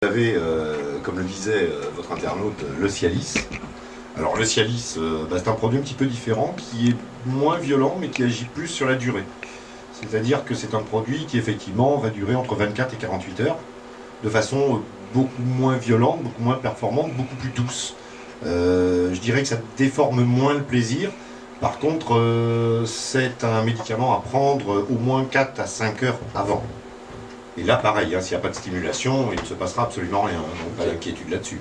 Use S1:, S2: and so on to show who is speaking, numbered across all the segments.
S1: Vous avez, comme le disait votre internaute, le Cialis. Alors le Cialis, c'est un produit un petit peu différent, qui est moins violent, mais qui agit plus sur la durée. C'est-à-dire que c'est un produit qui effectivement va durer entre 24 et 48 heures, de façon beaucoup moins violente, beaucoup moins performante, beaucoup plus douce. Je dirais que ça déforme moins le plaisir. Par contre, c'est un médicament à prendre au moins 4 à 5 heures avant. Et là, pareil, hein, s'il n'y a pas de stimulation, il ne se passera absolument rien, hein, donc pas d'inquiétude là-dessus.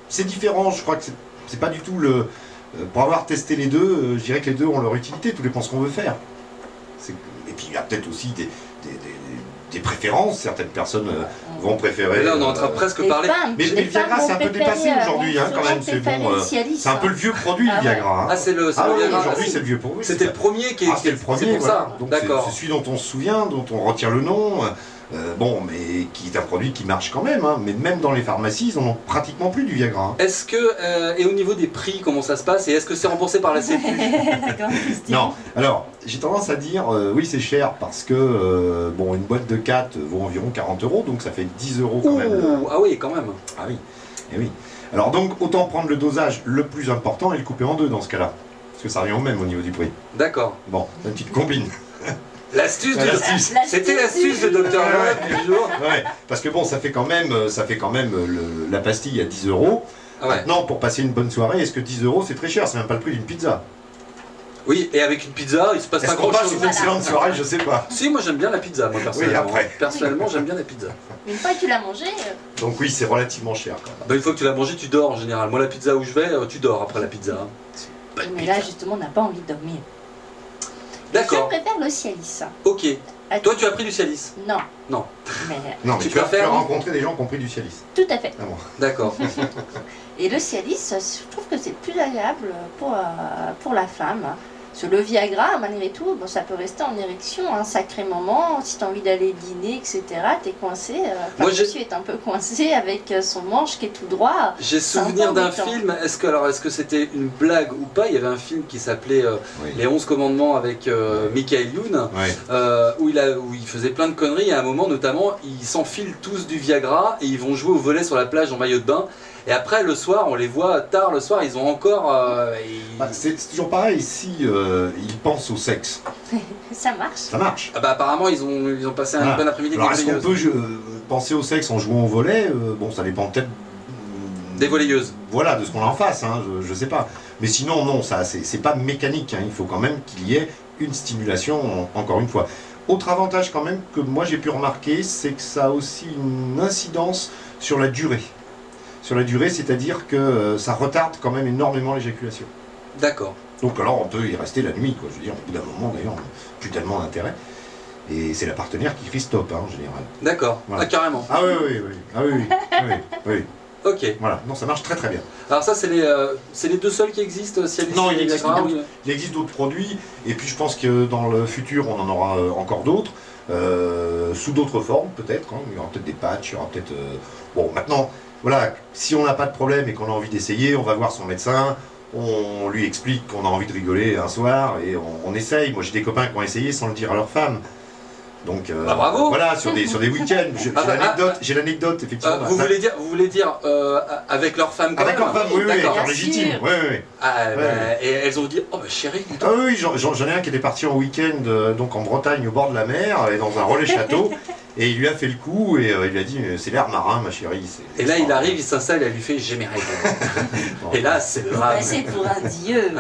S1: C'est différent, je crois que c'est pas du tout le... Pour avoir testé les deux, je dirais que les deux ont leur utilité, tout dépend ce qu'on veut faire. Et puis il y a peut-être aussi des préférences, certaines personnes vont préférer...
S2: Là on est en train de presque parler...
S1: Mais le Viagra c'est un peu dépassé aujourd'hui, hein, quand même, c'est bon, c'est un peu le vieux produit le Viagra. Hein.
S2: Ah c'est le Viagra,
S1: aujourd'hui c'est le vieux produit.
S2: C'était le premier qui
S1: c'était le premier,
S2: c'est pour ça.
S1: D'accord. C'est celui dont on se souvient, dont on retient le nom, bon, mais qui est un produit qui marche quand même, hein, mais même dans les pharmacies, ils n'en ont pratiquement plus du Viagra. Hein.
S2: Est-ce que, et au niveau des prix, comment ça se passe, et est-ce que c'est remboursé par la Sécu?
S1: Non, alors, j'ai tendance à dire, oui c'est cher, parce que, bon, une boîte de 4 vaut environ 40 €, donc ça fait 10 € quand même.
S2: Ah oui, quand même.
S1: Ah oui, et oui. Alors donc, autant prendre le dosage le plus important et le couper en deux dans ce cas-là, parce que ça revient au même au niveau du prix.
S2: D'accord.
S1: Bon, une petite combine.
S2: L'astuce c'était l'astuce de Dr Love du jour.
S1: Ouais, parce que bon, ça fait quand même la pastille à 10 €. Ah ouais. Maintenant, pour passer une bonne soirée, est-ce que 10 € c'est très cher? C'est même pas le prix d'une pizza.
S2: Oui, et avec une pizza, il se passe pas grand-chose.
S1: Est-ce qu'on passe une excellente soirée? Je sais pas.
S2: Si, moi j'aime bien la pizza, moi personnellement.
S1: Oui, après.
S2: Personnellement, j'aime bien la pizza.
S3: Une fois que tu l'as mangée...
S1: Donc oui, c'est relativement cher quand même.
S2: Bah, une fois que tu l'as mangé, tu dors en général. Moi, la pizza où je vais, tu dors après la pizza.
S3: Mais là, justement, on n'a pas envie de dormir.
S2: D'accord.
S3: Je préfère le Cialis.
S2: Ok. Toi, tu as pris du Cialis?
S3: Non.
S2: Non.
S1: Non, mais tu as rencontré des gens qui ont pris du Cialis.
S3: Tout à fait.
S1: Ah bon.
S2: D'accord.
S3: Et le Cialis, je trouve que c'est plus agréable pour la femme. Sur le Viagra, malgré tout, bon, ça peut rester en érection un sacré moment. Si tu as envie d'aller dîner, etc., tu es coincé. Moi, je suis un peu coincé avec son manche qui est tout droit.
S2: J'ai souvenir d'un film, est-ce que c'était une blague ou pas? Il y avait un film qui s'appelait Les 11 commandements avec Michael Youn, où il faisait plein de conneries. Et à un moment, notamment, ils s'enfilent tous du Viagra et ils vont jouer au volley sur la plage en maillot de bain. Et après, le soir, on les voit tard le soir, ils ont encore...
S1: c'est toujours pareil, si ils pensent au sexe.
S3: Ça marche.
S1: Ça marche.
S2: Ah bah, apparemment, ils ont passé un bon après-midi.
S1: Alors, est-ce qu'on peut penser au sexe en jouant au volley? Bon, ça dépend peut-être...
S2: Des volleyeuses.
S1: Voilà, de ce qu'on a en face, hein, je sais pas. Mais sinon, non, ça c'est pas mécanique, hein, il faut quand même qu'il y ait une stimulation, encore une fois. Autre avantage quand même que moi j'ai pu remarquer, c'est que ça a aussi une incidence sur la durée. Sur la durée, c'est-à-dire que ça retarde quand même énormément l'éjaculation.
S2: D'accord.
S1: Donc alors on peut y rester la nuit, quoi. Je veux dire, au bout d'un moment d'ailleurs, on n'a plus tellement d'intérêt. Et c'est la partenaire qui crie stop, hein, en général.
S2: D'accord,
S1: voilà.
S2: Ah, carrément.
S1: Ah oui, oui, oui. Ah oui, oui, oui.
S2: Ok.
S1: Voilà, non, ça marche très très bien.
S2: Alors ça, c'est les deux seuls qui existent, Cialis?
S1: Non, il existe d'autres produits, et puis je pense que dans le futur, on en aura encore d'autres, sous d'autres formes peut-être, hein. Il y aura peut-être des patchs, il y aura peut-être... Bon, maintenant... Voilà, si on n'a pas de problème et qu'on a envie d'essayer, on va voir son médecin, on lui explique qu'on a envie de rigoler un soir et on essaye. Moi j'ai des copains qui ont essayé sans le dire à leur femme. Donc
S2: bravo.
S1: Voilà, sur des week-ends. J'ai l'anecdote, effectivement.
S2: Vous voulez dire avec leur femme quand
S1: avec
S2: même?
S1: Leur femme, oui, oui, légitime. Oui, oui.
S2: Ah, et elles ont dit, oh bah chérie.
S1: Ah oui, j'en ai un qui était parti en week-end donc en Bretagne au bord de la mer et dans un relais château. Et il lui a fait le coup et il lui a dit c'est l'air marin ma chérie.
S2: Et là il arrive, il s'installe et elle lui fait j'ai mes règles. Et là c'est grave.
S3: C'est pour un dieu.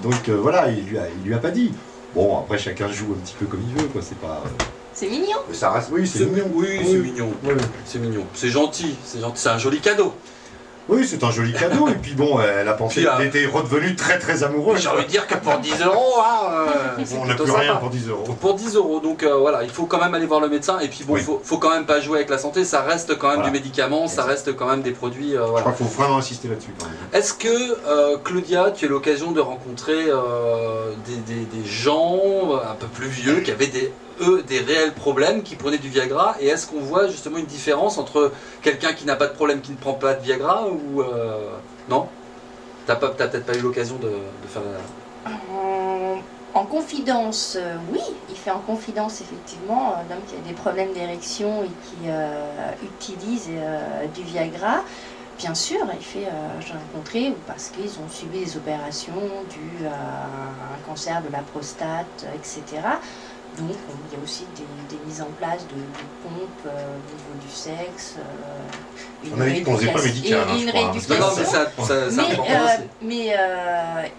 S1: Donc voilà, il lui a pas dit. Bon après chacun joue un petit peu comme il veut quoi, c'est pas...
S3: C'est mignon.
S1: Mais ça reste, oui c'est mignon.
S2: Oui, c'est mignon. Oui. C'est mignon. C'est gentil, c'est un joli cadeau.
S1: Oui, c'est un joli cadeau, et puis bon, elle a pensé qu'elle était redevenue très très amoureuse.
S2: J'ai envie de dire que pour 10 €,
S1: on n'a plus rien pour 10 €.
S2: Pour 10 €, donc voilà, il faut quand même aller voir le médecin, et puis bon, il faut quand même pas jouer avec la santé, ça reste quand même du médicament, ça reste quand même des produits...
S1: Je crois qu'il faut vraiment insister là-dessus quand même.
S2: Est-ce que, Claudia, tu as l'occasion de rencontrer des gens un peu plus vieux qui avaient des réels problèmes, qui prenaient du Viagra, et est-ce qu'on voit justement une différence entre quelqu'un qui n'a pas de problème, qui ne prend pas de Viagra, ou non? T'as peut-être pas eu l'occasion de faire
S3: En confidence, oui, il fait en confidence effectivement, d'hommes qui ont des problèmes d'érection et qui utilisent du Viagra. Bien sûr, il fait, j'ai rencontré, ou parce qu'ils ont subi des opérations dues à un cancer de la prostate, etc. Donc il y a aussi des mises en place de pompes au niveau du sexe.
S1: On avait dit qu'on ne faisait pas médical,
S3: une rééducation.
S2: Non, mais ça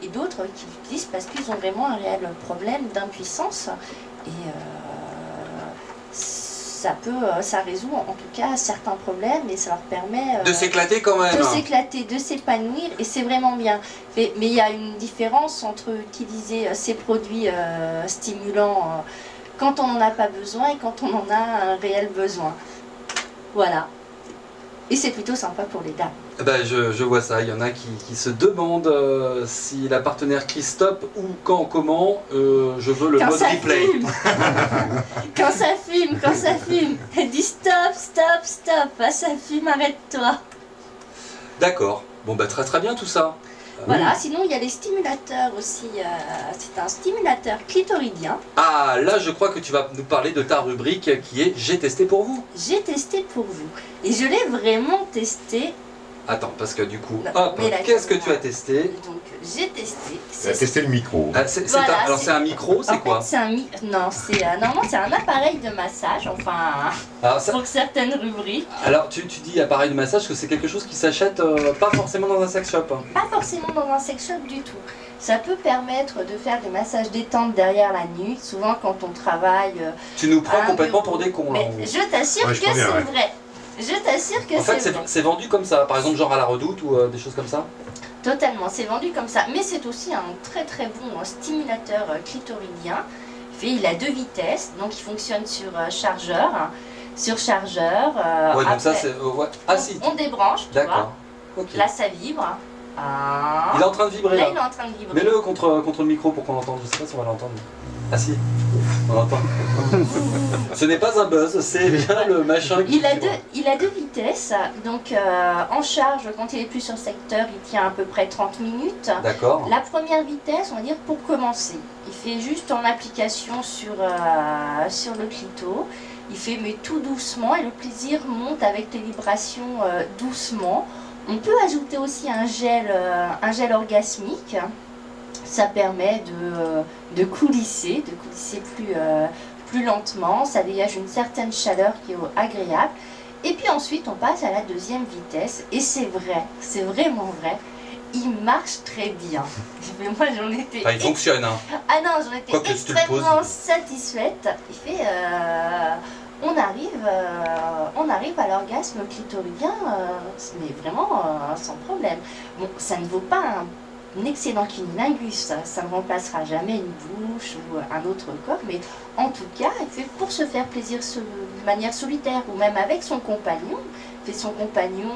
S3: et d'autres qui l'utilisent parce qu'ils ont vraiment un réel problème d'impuissance. Et ça résout en tout cas certains problèmes et ça leur permet
S2: de s'éclater quand même.
S3: De s'éclater, de s'épanouir et c'est vraiment bien. Mais il y a une différence entre utiliser ces produits stimulants quand on n'en a pas besoin et quand on en a un réel besoin. Voilà. Et c'est plutôt sympa pour les dames.
S2: Ben, je vois ça, il y en a qui se demandent si la partenaire crie stop ou quand, comment, je veux le mode replay.
S3: Quand ça fume, elle dit stop, stop, stop, ça fume, arrête-toi.
S2: D'accord, bon bah très bien tout ça.
S3: Voilà, sinon il y a les stimulateurs aussi, c'est un stimulateur clitoridien.
S2: Ah, là je crois que tu vas nous parler de ta rubrique qui est J'ai testé pour vous.
S3: J'ai testé pour vous, et je l'ai vraiment testé.
S2: Attends, parce que du coup, hop, qu'est-ce que tu as testé?
S3: Donc j'ai testé.
S1: Tu as testé le micro.
S2: Ah, voilà, alors c'est un micro, c'est quoi?
S3: C'est un non, c'est normalement c'est un appareil de massage, enfin pour certaines rubriques.
S2: Alors tu dis appareil de massage, que c'est quelque chose qui s'achète pas forcément dans un sex shop.
S3: Pas forcément dans un sex shop du tout. Ça peut permettre de faire des massages détente derrière la nuque, souvent quand on travaille.
S2: Tu nous prends complètement pour des cons là.
S3: Mais je t'assure que c'est vrai. Je t'assure que
S2: en fait, c'est vendu comme ça, par exemple genre à la Redoute ou des choses comme ça.
S3: Totalement, c'est vendu comme ça. Mais c'est aussi un très très bon stimulateur clitoridien. Il a 2 vitesses, donc il fonctionne sur chargeur. Sur chargeur.
S2: Ouais, donc
S3: après,
S2: ça c'est. Ouais. Ah si.
S3: On débranche, tu vois.
S2: Okay.
S3: Là ça vibre. Ah.
S2: Il est en train de vibrer là.
S3: Il est en train de vibrer.
S2: Mets-le contre le micro pour qu'on l'entende. Je sais pas si on va l'entendre. Ah si, on entend. Ce n'est pas un buzz, c'est bien le machin qui
S3: il a 2 vitesses, donc en charge, quand il est plus sur secteur, il tient à peu près 30 minutes.
S2: D'accord.
S3: La première vitesse, on va dire pour commencer, il fait juste en application sur le clito, il fait mais tout doucement et le plaisir monte avec les vibrations doucement. On peut ajouter aussi un gel orgasmique. Ça permet de coulisser plus lentement, ça dégage une certaine chaleur qui est agréable. Et puis ensuite on passe à la 2e vitesse, et c'est vrai, c'est vraiment vrai, il marche très bien. Mais moi j'en étais...
S2: il fonctionne hein.
S3: Ah non, j'en étais extrêmement satisfaite. Il fait... on arrive à l'orgasme clitoridien, mais vraiment sans problème. Bon, ça ne vaut pas un excellent cunnilingus, ça ne remplacera jamais une bouche ou un autre corps, mais en tout cas, il fait pour se faire plaisir de manière solitaire ou même avec son compagnon. Il fait son compagnon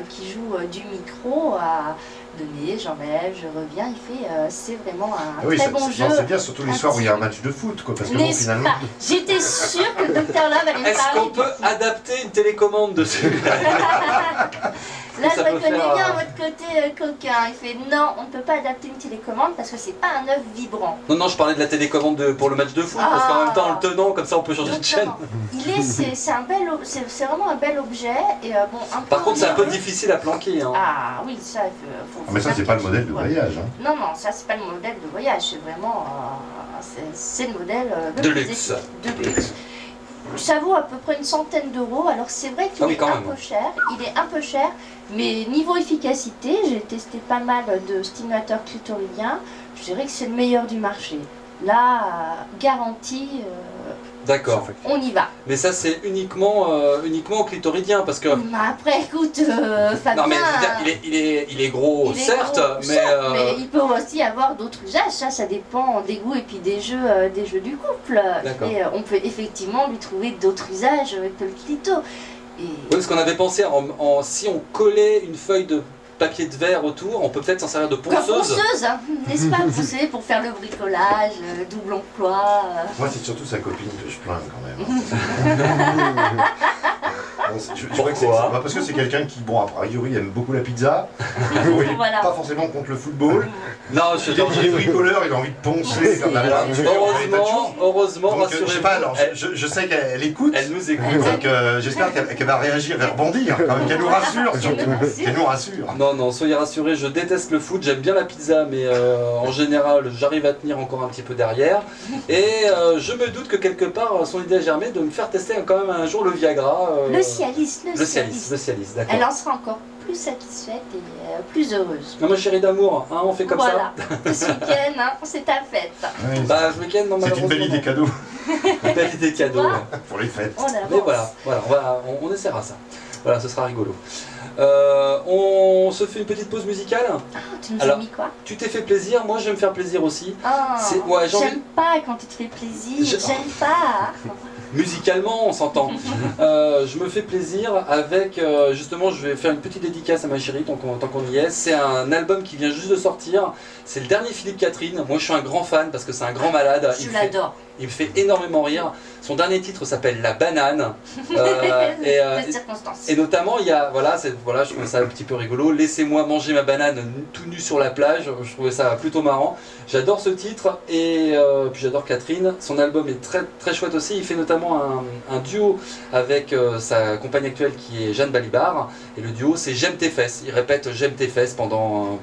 S3: qui joue du micro à donner, j'enlève, je reviens. Il fait, c'est vraiment un très bon jeu.
S1: C'est bien, surtout les soirs où il y a un match de foot, quoi, parce que bon, finalement.
S3: J'étais sûre que le Dr Love allait me parler.
S2: Est-ce qu'on peut adapter une télécommande dessus?
S3: Là, je reconnais bien votre côté coquin. Il fait non, on ne peut pas adapter une télécommande parce que c'est pas un œuf vibrant.
S2: Non, je parlais de la télécommande pour le match de foot, parce qu'en même temps, en le tenant, comme ça, on peut changer de chaîne.
S3: C'est vraiment un bel objet. Et, bon,
S2: par contre, c'est un peu difficile à planquer. Hein.
S3: Ah oui, ça,
S1: mais ça, c'est pas le modèle de voyage. Hein.
S3: Non, ça, c'est pas le modèle de voyage. C'est vraiment. C'est le modèle
S2: de luxe.
S3: Ça vaut à peu près une centaine d'euros. Alors c'est vrai qu'il est un peu cher. Il est un peu cher, mais niveau efficacité, j'ai testé pas mal de stimulateurs clitoridiens. Je dirais que c'est le meilleur du marché. Là, garantie.
S2: D'accord.
S3: On y va.
S2: Mais ça c'est uniquement au clitoridien parce que.
S3: Mais après, écoute, Fabien.
S2: Non mais je veux dire, il est gros, certes,
S3: mais il peut aussi avoir d'autres usages. Ça dépend des goûts et puis des jeux du couple. Et on peut effectivement lui trouver d'autres usages que le clito.
S2: Oui, parce qu'on avait pensé si on collait une feuille de papier de verre autour, on peut peut-être s'en servir de ponceuse.
S3: Ponceuse, hein, n'est-ce pas? Vous savez, pour faire le bricolage, double emploi.
S1: Moi, c'est surtout sa copine que je plains quand même. Je trouvais que c'est parce que c'est quelqu'un qui, bon, a priori, aime beaucoup la pizza. Oui,
S3: Voilà.
S1: pas forcément contre le football.
S2: Non, je
S1: Il est bricoleur, il a envie de poncer, faire de la peinture,
S2: heureusement,
S1: donc, je sais pas,
S2: rassurez-vous.
S1: alors, je sais qu'elle écoute.
S2: Elle nous écoute.
S1: Donc j'espère qu'elle va réagir et rebondir, quand même, qu'elle nous rassure, surtout. Qu'elle nous rassure.
S2: Non, soyez rassurés, je déteste le foot, j'aime bien la pizza, mais en général, j'arrive à tenir encore un petit peu derrière. Et je me doute que quelque part, son idée a germé de me faire tester quand même un jour le Viagra.
S3: Le Cialis,
S2: d'accord.
S3: Elle en sera encore plus satisfaite et plus heureuse.
S2: Non, ma chérie d'amour, hein, on fait comme
S3: ça. Voilà, ce week-end, hein, c'est ta fête.
S1: Oui,
S2: bah, ce week-end, non,
S1: c'est une belle idée cadeau.
S2: Une belle idée cadeau.
S1: Pour les fêtes.
S2: Mais voilà, on essaiera ça. Voilà, ce sera rigolo. On se fait une petite pause musicale.
S3: Ah, tu nous as mis quoi?
S2: Tu t'es fait plaisir, moi je vais me faire plaisir aussi.
S3: Oh, ouais, j'aime pas quand tu te fais plaisir, j'aime pas.
S2: Musicalement, on s'entend. Je me fais plaisir avec, justement, je vais faire une petite dédicace à ma chérie tant qu'on y est. C'est un album qui vient juste de sortir. C'est le dernier Philippe Catherine. Moi, je suis un grand fan parce que c'est un grand malade.
S3: Je l'adore.
S2: Il me fait énormément rire. Son dernier titre s'appelle La Banane. Et notamment, il y a, voilà, je trouvais ça un petit peu rigolo. Laissez-moi manger ma banane tout nu sur la plage. Je trouvais ça plutôt marrant. J'adore ce titre et puis j'adore Catherine. Son album est très très chouette aussi. Il fait notamment un duo avec sa compagne actuelle qui est Jeanne Balibar. Et le duo, c'est J'aime tes fesses. Il répète J'aime tes fesses pendant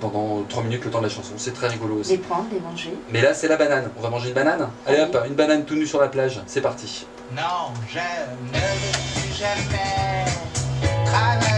S2: 3 minutes le temps de la chanson. C'est très rigolo aussi.
S3: Les prendre, les manger.
S2: Mais là, c'est la banane. On va manger une banane. Allez hop, une banane tout nue sur la plage. C'est parti.
S4: Non, je ne veux plus jamais travailler.